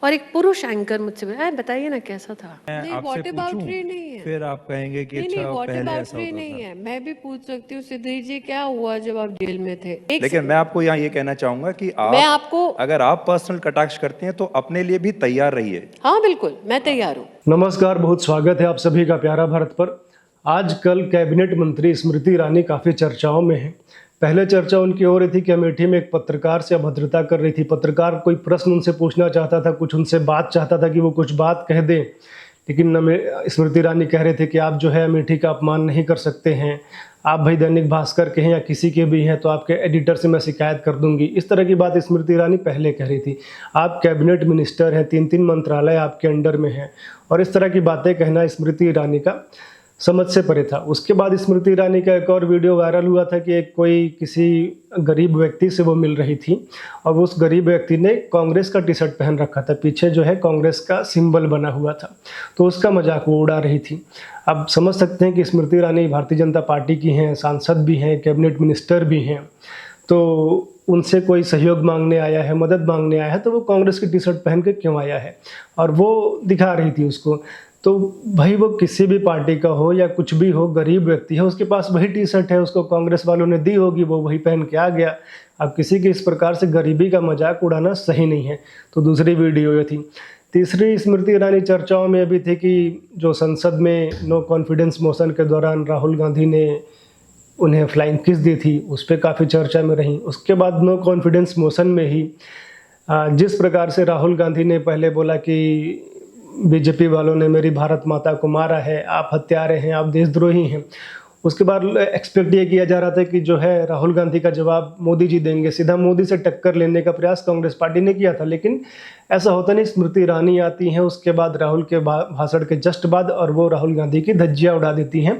और एक पुरुष एंकर मुझसे बोला, बताइए ना कैसा था। नहीं, आपसे वॉट अबाउटरी पूछूं नहीं है। फिर आप कहेंगे कि नहीं, अच्छा वॉट पहले ऐसा अबाउटरी होता नहीं था। है। मैं भी पूछ सकती हूँ सिद्धि जी, क्या हुआ जब आप जेल में थे? एक लेकिन मैं आपको यहाँ ये कहना चाहूंगा कि मैं आप आपको अगर आप पर्सनल कटाक्ष करते हैं तो अपने लिए भी तैयार रहिए। हाँ बिल्कुल, मैं तैयार हूँ। नमस्कार, बहुत स्वागत है आप सभी का प्यारा भारत पर। आजकल कैबिनेट मंत्री स्मृति ईरानी काफ़ी चर्चाओं में है। पहले चर्चा उनकी हो रही थी कि अमेठी में एक पत्रकार से अभद्रता कर रही थी। पत्रकार कोई प्रश्न उनसे पूछना चाहता था, कुछ उनसे बात चाहता था कि वो कुछ बात कह दें, लेकिन स्मृति ईरानी कह रहे थे कि आप जो है अमेठी का अपमान नहीं कर सकते हैं। आप भाई दैनिक भास्कर के हैं या किसी के भी हैं तो आपके एडिटर से मैं शिकायत कर दूंगी। इस तरह की बात स्मृति ईरानी पहले कह रही थी। आप कैबिनेट मिनिस्टर हैं, 3 मंत्रालय आपके अंडर में हैं, और इस तरह की बातें कहना स्मृति ईरानी का समझ से परे था। उसके बाद स्मृति ईरानी का एक और वीडियो वायरल हुआ था कि एक कोई किसी गरीब व्यक्ति से वो मिल रही थी और उस गरीब व्यक्ति ने कांग्रेस का टी शर्ट पहन रखा था, पीछे जो है कांग्रेस का सिंबल बना हुआ था, तो उसका मजाक वो उड़ा रही थी। अब समझ सकते हैं कि स्मृति ईरानी भारतीय जनता पार्टी की हैं, सांसद भी हैं, कैबिनेट मिनिस्टर भी हैं, तो उनसे कोई सहयोग मांगने आया है, मदद मांगने आया है, तो वो कांग्रेस की टी शर्ट पहन के क्यों आया है, और वो दिखा रही थी उसको। तो भाई वो किसी भी पार्टी का हो या कुछ भी हो, गरीब व्यक्ति है, उसके पास वही टी शर्ट है, उसको कांग्रेस वालों ने दी होगी, वो वही पहन के आ गया। अब किसी के इस प्रकार से गरीबी का मजाक उड़ाना सही नहीं है। तो दूसरी वीडियो ये थी। तीसरी स्मृति ईरानी चर्चाओं में अभी थी कि जो संसद में नो कॉन्फिडेंस मोशन के दौरान राहुल गांधी ने उन्हें फ्लाइंग किस दी थी, उस पर काफ़ी चर्चा में रही। उसके बाद नो कॉन्फिडेंस मोशन में ही जिस प्रकार से राहुल गांधी ने पहले बोला कि बीजेपी वालों ने मेरी भारत माता को मारा है, आप हत्यारे हैं, आप देशद्रोही हैं, उसके बाद एक्सपेक्ट ये किया जा रहा था कि जो है राहुल गांधी का जवाब मोदी जी देंगे, सीधा मोदी से टक्कर लेने का प्रयास कांग्रेस पार्टी ने किया था। लेकिन ऐसा होता नहीं, स्मृति ईरानी आती हैं उसके बाद राहुल के भाषण के जस्ट बाद, और वो राहुल गांधी की धज्जियाँ उड़ा देती हैं।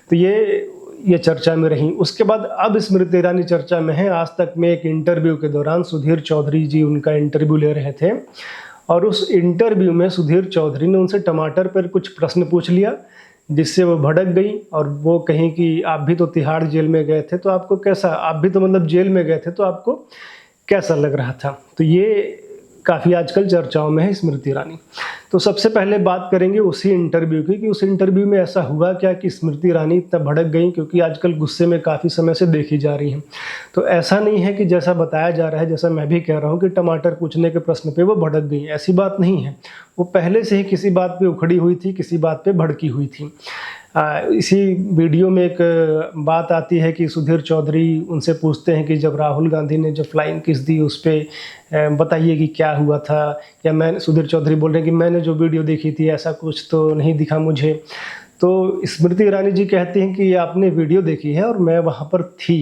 तो ये चर्चा में रही। उसके बाद अब स्मृति ईरानी चर्चा में है। आज तक में एक इंटरव्यू के दौरान सुधीर चौधरी जी उनका इंटरव्यू ले रहे थे, और उस इंटरव्यू में सुधीर चौधरी ने उनसे टमाटर पर कुछ प्रश्न पूछ लिया, जिससे वो भड़क गई और वो कहीं कि आप भी तो तिहाड़ जेल में गए थे, तो आपको कैसा, आप भी तो मतलब जेल में गए थे, तो आपको कैसा लग रहा था। तो ये काफ़ी आजकल चर्चाओं में है स्मृति ईरानी। तो सबसे पहले बात करेंगे उसी इंटरव्यू की कि उस इंटरव्यू में ऐसा हुआ क्या कि स्मृति ईरानी इतना भड़क गई, क्योंकि आजकल गुस्से में काफ़ी समय से देखी जा रही हैं। तो ऐसा नहीं है कि जैसा बताया जा रहा है, जैसा मैं भी कह रहा हूँ कि टमाटर पूछने के प्रश्न पे वो भड़क गई, ऐसी बात नहीं है। वो पहले से ही किसी बात पे उखड़ी हुई थी, किसी बात पे भड़की हुई थी। इसी वीडियो में एक बात आती है कि सुधीर चौधरी उनसे पूछते हैं कि जब राहुल गांधी ने जब फ्लाइंग किस दी उस पर बताइए कि क्या हुआ था, या मैं, सुधीर चौधरी बोल रहे हैं कि मैंने जो वीडियो देखी थी ऐसा कुछ तो नहीं दिखा मुझे। तो स्मृति ईरानी जी कहती हैं कि आपने वीडियो देखी है और मैं वहाँ पर थी।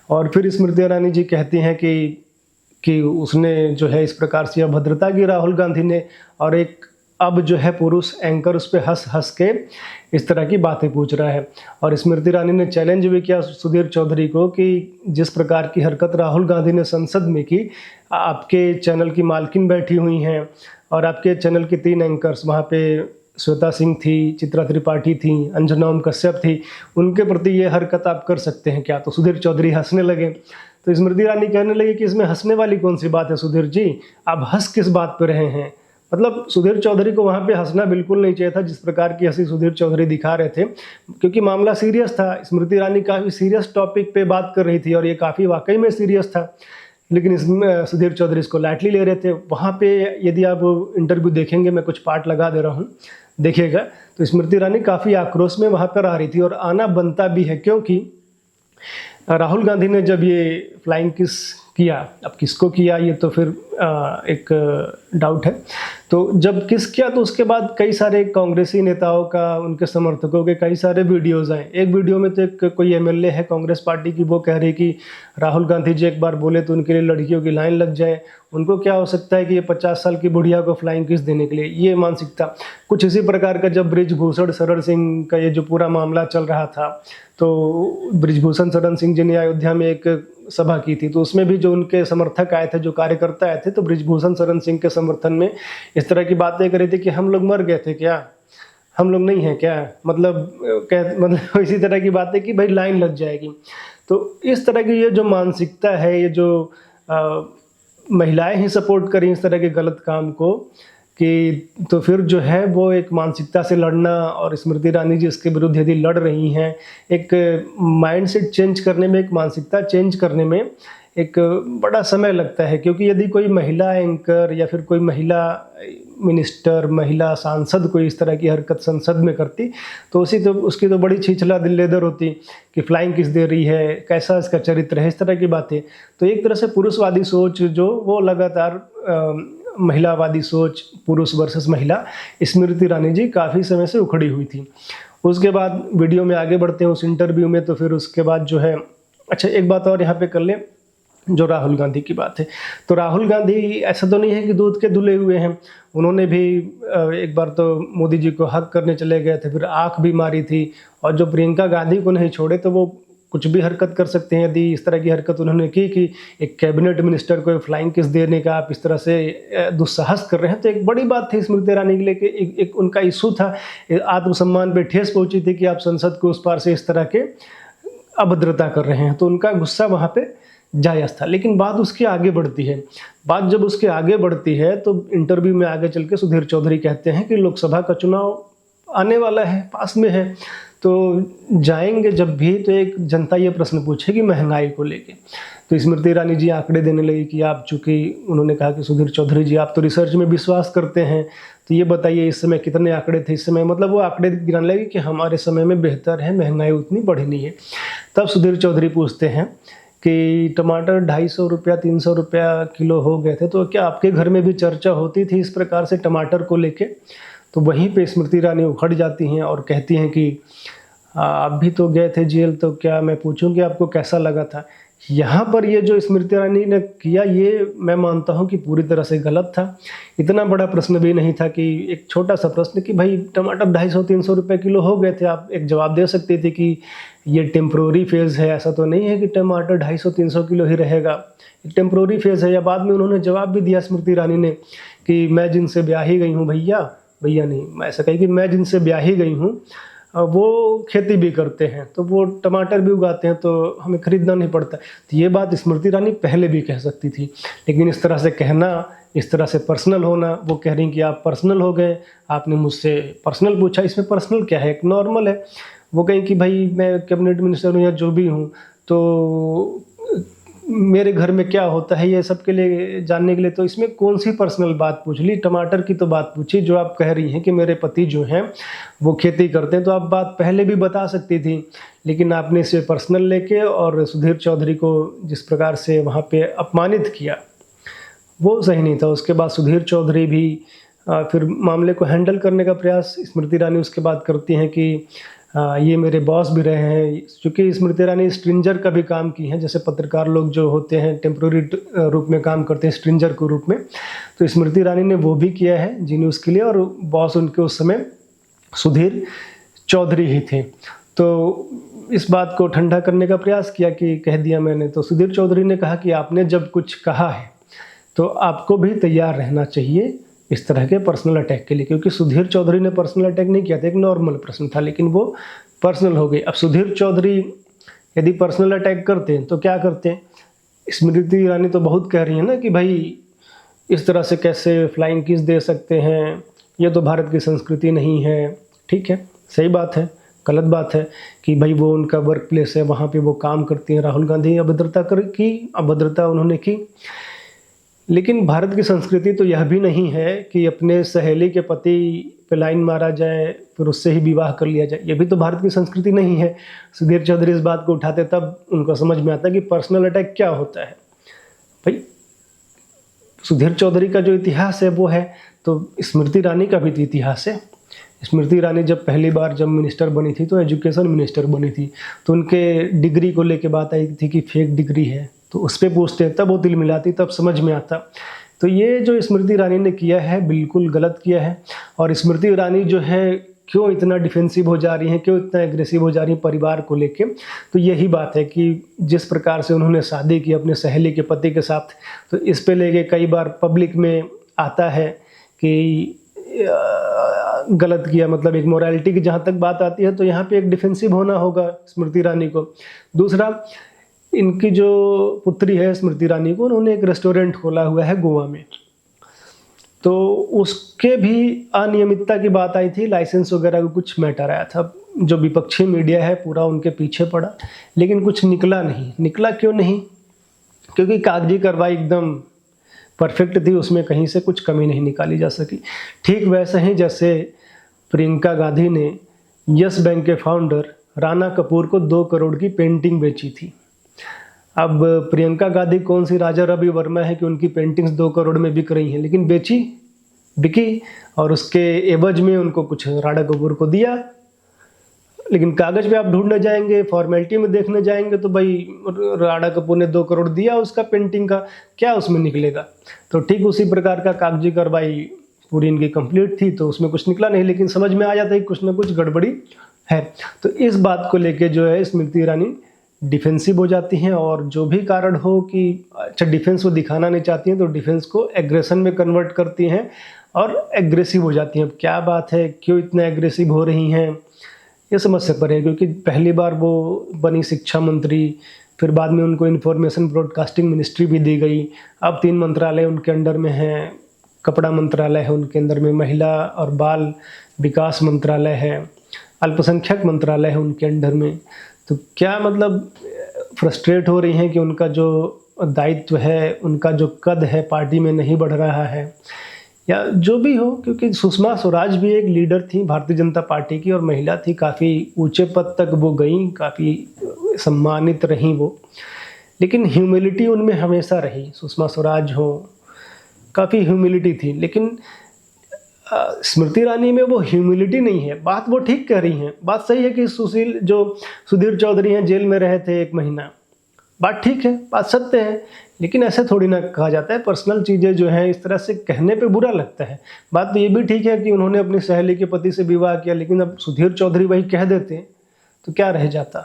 और फिर स्मृति ईरानी जी कहती हैं कि उसने जो है इस प्रकार से अभद्रता की राहुल गांधी ने, और एक अब जो है पुरुष एंकर उस पर हंस हंस के इस तरह की बातें पूछ रहा है। और स्मृति ईरानी ने चैलेंज भी किया सुधीर चौधरी को कि जिस प्रकार की हरकत राहुल गांधी ने संसद में की, आपके चैनल की मालकिन बैठी हुई हैं और आपके चैनल की 3 एंकर्स, वहाँ पे श्वेता सिंह थी, चित्रा त्रिपाठी थी, अंजना ओम कश्यप थी, उनके प्रति ये हरकत आप कर सकते हैं क्या। तो सुधीर चौधरी हंसने लगे। तो स्मृति ईरानी कहने लगी कि इसमें हंसने वाली कौन सी बात है सुधीर जी, आप हंस किस बात पर रहे हैं। मतलब सुधीर चौधरी को वहाँ पे हंसना बिल्कुल नहीं चाहिए था, जिस प्रकार की हंसी सुधीर चौधरी दिखा रहे थे, क्योंकि मामला सीरियस था। स्मृति ईरानी काफ़ी सीरियस टॉपिक पे बात कर रही थी और ये काफ़ी वाकई में सीरियस था, लेकिन इसमें सुधीर चौधरी इसको लाइटली ले रहे थे। वहाँ पे यदि आप इंटरव्यू देखेंगे, मैं कुछ पार्ट लगा दे रहा हूँ, देखिएगा, तो स्मृति ईरानी काफ़ी आक्रोश में वहाँ पर आ रही थी, और आना बनता भी है, क्योंकि राहुल गांधी ने जब ये फ्लाइंग किस किया, अब किसको किया ये तो फिर एक डाउट है, तो जब किस किया तो उसके बाद कई सारे कांग्रेसी नेताओं का, उनके समर्थकों के कई सारे वीडियोस आए। एक वीडियो में तो एक कोई एमएलए है कांग्रेस पार्टी की, वो कह रही कि राहुल गांधी जी एक बार बोले तो उनके लिए लड़कियों की लाइन लग जाए, उनको क्या हो सकता है कि ये 50 साल की बुढ़िया को फ्लाइंग किस देने के लिए, ये मानसिकता। कुछ इसी प्रकार का जब बृजभूषण शरण सिंह का ये जो पूरा मामला चल रहा था, तो बृजभूषण शरण सिंह जी ने अयोध्या में एक सभा की थी, तो उसमें भी जो उनके समर्थक आए थे, जो कार्यकर्ता आए थे, तो बृजभूषण शरण सिंह के समर्थन में इस तरह की बातें कर रही थी कि हम लोग मर गए थे क्या, हम लोग नहीं हैं क्या, मतलब इसी तरह की बातें कि भाई लाइन लग जाएगी। तो इस तरह की ये जो मानसिकता है, ये जो महिलाएं ही सपोर्ट करें इस तरह के गलत काम को कि तो फिर जो है वो एक मानसिकता से लड़ना, और स्मृति ईरानी जी इसके विरुद्ध यदि लड़ रही हैं, एक माइंडसेट चेंज करने में, एक मानसिकता चेंज करने में एक बड़ा समय लगता है। क्योंकि यदि कोई महिला एंकर या फिर कोई महिला मिनिस्टर, महिला सांसद कोई इस तरह की हरकत संसद में करती तो उसकी तो बड़ी छिछला दिल्लेदर होती कि फ्लाइंग किस दे रही है, कैसा इसका चरित्र है, इस तरह की बातें। तो एक तरह से पुरुषवादी सोच जो वो लगातार महिलावादी सोच, पुरुष वर्सेस महिला, स्मृति ईरानी जी काफ़ी समय से उखड़ी हुई थी। उसके बाद वीडियो में आगे बढ़ते हैं उस इंटरव्यू में, तो फिर उसके बाद जो है, अच्छा एक बात और यहाँ पे कर लें, जो राहुल गांधी की बात है। तो राहुल गांधी ऐसा तो नहीं है कि दूध के धुले हुए हैं, उन्होंने भी एक बार तो मोदी जी को हक करने चले गए थे, फिर आंख भी मारी थी, और जो प्रियंका गांधी को नहीं छोड़े तो वो कुछ भी हरकत कर सकते हैं। यदि इस तरह की हरकत उन्होंने की कि एक कैबिनेट मिनिस्टर को फ्लाइंग किस देने का आप इस तरह से दुस्साहस कर रहे हैं, तो एक बड़ी बात थी स्मृति ईरानी के लिए। एक उनका इशू था, आत्मसम्मान पे ठेस पहुंची थी कि आप संसद को उस पार से इस तरह के अभद्रता कर रहे हैं, तो उनका गुस्सा वहाँ पे जायज़ था। लेकिन बात उसकी आगे बढ़ती है। बात जब उसके आगे बढ़ती है तो इंटरव्यू में आगे चल के सुधीर चौधरी कहते हैं कि लोकसभा का चुनाव आने वाला है, पास में है, तो जाएंगे जब भी तो एक जनता ये प्रश्न पूछेगी महंगाई को लेके। तो स्मृति ईरानी जी आंकड़े देने लगी कि आप, चूँकि उन्होंने कहा कि सुधीर चौधरी जी आप तो रिसर्च में विश्वास करते हैं, तो ये बताइए इस समय कितने आंकड़े थे इस समय, मतलब वो आंकड़े गिराने लगी कि हमारे समय में बेहतर है, महंगाई उतनी बढ़ी नहीं है। तब सुधीर चौधरी पूछते हैं कि टमाटर 250 रुपया 300 रुपया किलो हो गए थे, तो क्या आपके घर में भी चर्चा होती थी इस प्रकार से टमाटर को लेके? तो वहीं पे स्मृति ईरानी उखड़ जाती हैं और कहती हैं कि आप भी तो गए थे जेल, तो क्या मैं पूछूं कि आपको कैसा लगा था? यहाँ पर ये जो स्मृति ईरानी ने किया, ये मैं मानता हूँ कि पूरी तरह से गलत था। इतना बड़ा प्रश्न भी नहीं था कि एक छोटा सा प्रश्न कि भाई टमाटर 250-300 रुपये किलो हो गए थे, आप एक जवाब दे सकते थे कि ये टेम्प्रोरी फेज़ है, ऐसा तो नहीं है कि टमाटर 250-300 किलो ही रहेगा, टेम्प्रोरी फेज़ है। या बाद में उन्होंने जवाब भी दिया स्मृति ईरानी ने कि मैं जिनसे ब्याही गई हूँ, भैया नहीं, मैं ऐसा कही कि मैं जिनसे ब्याही गई हूँ वो खेती भी करते हैं, तो वो टमाटर भी उगाते हैं, तो हमें खरीदना नहीं पड़ता। तो ये बात स्मृति ईरानी पहले भी कह सकती थी, लेकिन इस तरह से कहना, इस तरह से पर्सनल होना, वो कह रही कि आप पर्सनल हो गए, आपने मुझसे पर्सनल पूछा, इसमें पर्सनल क्या है, एक नॉर्मल है। वो कहें कि भाई मैं कैबिनेट मिनिस्टर हूँ या जो भी हूँ, तो मेरे घर में क्या होता है ये सबके लिए जानने के लिए, तो इसमें कौन सी पर्सनल बात पूछ ली? टमाटर की तो बात पूछी। जो आप कह रही हैं कि मेरे पति जो हैं वो खेती करते हैं, तो आप बात पहले भी बता सकती थी, लेकिन आपने इसे पर्सनल लेके और सुधीर चौधरी को जिस प्रकार से वहाँ पे अपमानित किया वो सही नहीं था। उसके बाद सुधीर चौधरी भी फिर मामले को हैंडल करने का प्रयास स्मृति ईरानी उसके बाद करती हैं कि ये मेरे बॉस भी रहे हैं, क्योंकि स्मृति ईरानी स्ट्रिंजर का भी काम की हैं, जैसे पत्रकार लोग जो होते हैं टेम्प्रोरी रूप में काम करते हैं स्ट्रिंजर के रूप में, तो स्मृति ईरानी ने वो भी किया है जी न्यूज़ के लिए, और बॉस उनके उस समय सुधीर चौधरी ही थे। तो इस बात को ठंडा करने का प्रयास किया कि कह दिया मैंने। तो सुधीर चौधरी ने कहा कि आपने जब कुछ कहा है तो आपको भी तैयार रहना चाहिए इस तरह के पर्सनल अटैक के लिए, क्योंकि सुधीर चौधरी ने पर्सनल अटैक नहीं किया था, एक नॉर्मल प्रश्न था, लेकिन वो पर्सनल हो गई। अब सुधीर चौधरी यदि पर्सनल अटैक करते हैं तो क्या करते हैं? स्मृति ईरानी तो बहुत कह रही है ना कि भाई इस तरह से कैसे फ्लाइंग किस दे सकते हैं, ये तो भारत की संस्कृति नहीं है। ठीक है, सही बात है, गलत बात है कि भाई वो उनका वर्क प्लेस है, वहाँ पे वो काम करती हैं। राहुल गांधी अभद्रता उन्होंने की, लेकिन भारत की संस्कृति तो यह भी नहीं है कि अपने सहेली के पति पे लाइन मारा जाए फिर उससे ही विवाह कर लिया जाए, ये भी तो भारत की संस्कृति नहीं है। सुधीर चौधरी इस बात को उठाते तब उनको समझ में आता है कि पर्सनल अटैक क्या होता है। भाई सुधीर चौधरी का जो इतिहास है वो है, तो स्मृति ईरानी का भी तो इतिहास है। स्मृति ईरानी जब पहली बार जब मिनिस्टर बनी थी तो एजुकेशन मिनिस्टर बनी थी, तो उनके डिग्री को लेके बात आई थी कि फेक डिग्री है, तो उस पर पूछते हैं, तब वो दिल मिलाती, तब समझ में आता। तो ये जो स्मृति ईरानी ने किया है बिल्कुल गलत किया है। और स्मृति ईरानी जो है क्यों इतना डिफेंसिव हो जा रही हैं, क्यों इतना एग्रेसिव हो जा रही हैं परिवार को लेके, तो यही बात है कि जिस प्रकार से उन्होंने शादी की अपने सहेली के पति के साथ, तो इस पे लेके कई बार पब्लिक में आता है कि गलत किया, मतलब एक मोरालिटी की जहाँ तक बात आती है तो यहाँ पे एक डिफेंसिव होना होगा स्मृति ईरानी को। दूसरा, इनकी जो पुत्री है स्मृति ईरानी को, उन्होंने एक रेस्टोरेंट खोला हुआ है गोवा में, तो उसके भी अनियमितता की बात आई थी, लाइसेंस वगैरह का कुछ मैटर आया था। जो विपक्षी मीडिया है पूरा उनके पीछे पड़ा, लेकिन कुछ निकला नहीं। निकला क्यों नहीं? क्योंकि कागजी कार्रवाई एकदम परफेक्ट थी, उसमें कहीं से कुछ कमी नहीं निकाली जा सकी। ठीक वैसे ही जैसे प्रियंका गांधी ने यस बैंक के फाउंडर राणा कपूर को 2 करोड़ की पेंटिंग बेची थी। अब प्रियंका गांधी कौन सी राजा रवि वर्मा है कि उनकी पेंटिंग्स 2 करोड़ में बिक रही हैं, लेकिन बिकी और उसके एवज में उनको कुछ राणा कपूर को दिया। लेकिन कागज पे आप ढूंढने जाएंगे, फॉर्मेलिटी में देखने जाएंगे तो भाई राणा कपूर ने 2 करोड़ दिया उसका पेंटिंग का, क्या उसमें निकलेगा? तो ठीक उसी प्रकार का कागजी कार्रवाई पूरी इनकी कंप्लीट थी, तो उसमें कुछ निकला नहीं, लेकिन समझ में आ जाता है कि कुछ ना कुछ गड़बड़ी है। तो इस बात को लेके जो है स्मृति ईरानी डिफेंसिव हो जाती हैं, और जो भी कारण हो कि अच्छा डिफेंस वो दिखाना नहीं चाहती हैं तो डिफेंस को एग्रेशन में कन्वर्ट करती हैं और एग्रेसिव हो जाती हैं। अब क्या बात है, क्यों इतना एग्रेसिव हो रही हैं, ये समझ से परे है। क्योंकि पहली बार वो बनी शिक्षा मंत्री, फिर बाद में उनको इंफॉर्मेशन ब्रॉडकास्टिंग मिनिस्ट्री भी दी गई। अब 3 मंत्रालय उनके अंडर में हैं, कपड़ा मंत्रालय है उनके अंदर में, महिला और बाल विकास मंत्रालय है, अल्पसंख्यक मंत्रालय है उनके अंडर में। तो क्या मतलब फ्रस्ट्रेट हो रही हैं कि उनका जो दायित्व है, उनका जो कद है पार्टी में नहीं बढ़ रहा है, या जो भी हो। क्योंकि सुषमा स्वराज भी एक लीडर थी भारतीय जनता पार्टी की और महिला थी, काफ़ी ऊंचे पद तक वो गई, काफ़ी सम्मानित रहीं वो, लेकिन ह्यूमिलिटी उनमें हमेशा रही। सुषमा स्वराज हो, काफ़ी ह्यूमिलिटी थी, लेकिन स्मृति ईरानी में वो ह्यूमिलिटी नहीं है। बात वो ठीक कह रही हैं, बात सही है कि सुधीर चौधरी हैं जेल में रहे थे 1 महीना, बात ठीक है, बात सत्य है, लेकिन ऐसे थोड़ी ना कहा जाता है। पर्सनल चीज़ें जो हैं इस तरह से कहने पे बुरा लगता है। बात तो ये भी ठीक है कि उन्होंने अपनी सहेली के पति से विवाह किया, लेकिन अब सुधीर चौधरी वही कह देते तो क्या रह जाता।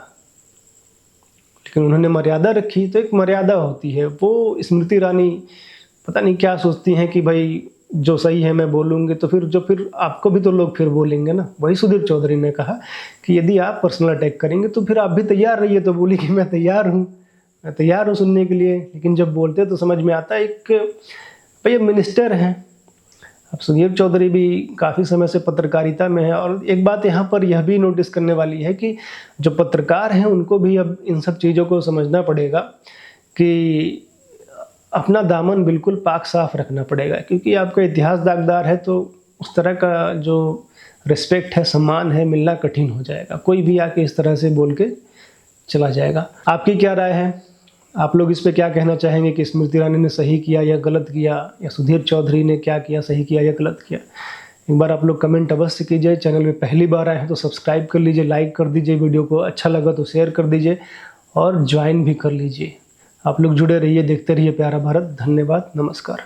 लेकिन उन्होंने मर्यादा रखी, तो एक मर्यादा होती है। वो स्मृति ईरानी पता नहीं क्या सोचती हैं कि भाई जो सही है मैं बोलूँगी तो फिर आपको भी तो लोग फिर बोलेंगे ना। वही सुधीर चौधरी ने कहा कि यदि आप पर्सनल अटैक करेंगे तो फिर आप भी तैयार रहिए। तो बोली कि मैं तैयार हूँ सुनने के लिए, लेकिन जब बोलते तो समझ में आता है। एक भैया मिनिस्टर हैं, अब सुधीर चौधरी भी काफ़ी समय से पत्रकारिता में है, और एक बात यहाँ पर यह भी नोटिस करने वाली है कि जो पत्रकार हैं उनको भी अब इन सब चीज़ों को समझना पड़ेगा कि अपना दामन बिल्कुल पाक साफ रखना पड़ेगा। क्योंकि आपका इतिहास दागदार है तो उस तरह का जो रिस्पेक्ट है, सम्मान है, मिलना कठिन हो जाएगा। कोई भी आके इस तरह से बोल के चला जाएगा। आपकी क्या राय है? आप लोग इस पे क्या कहना चाहेंगे कि स्मृति ईरानी ने सही किया या गलत किया, या सुधीर चौधरी ने क्या किया, सही किया या गलत किया? एक बार आप लोग कमेंट अवश्य कीजिए। चैनल में पहली बार आए हैं तो सब्सक्राइब कर लीजिए, लाइक कर दीजिए, वीडियो को अच्छा लगा तो शेयर कर दीजिए और ज्वाइन भी कर लीजिए। आप लोग जुड़े रहिए, देखते रहिए प्यारा भारत। धन्यवाद, नमस्कार।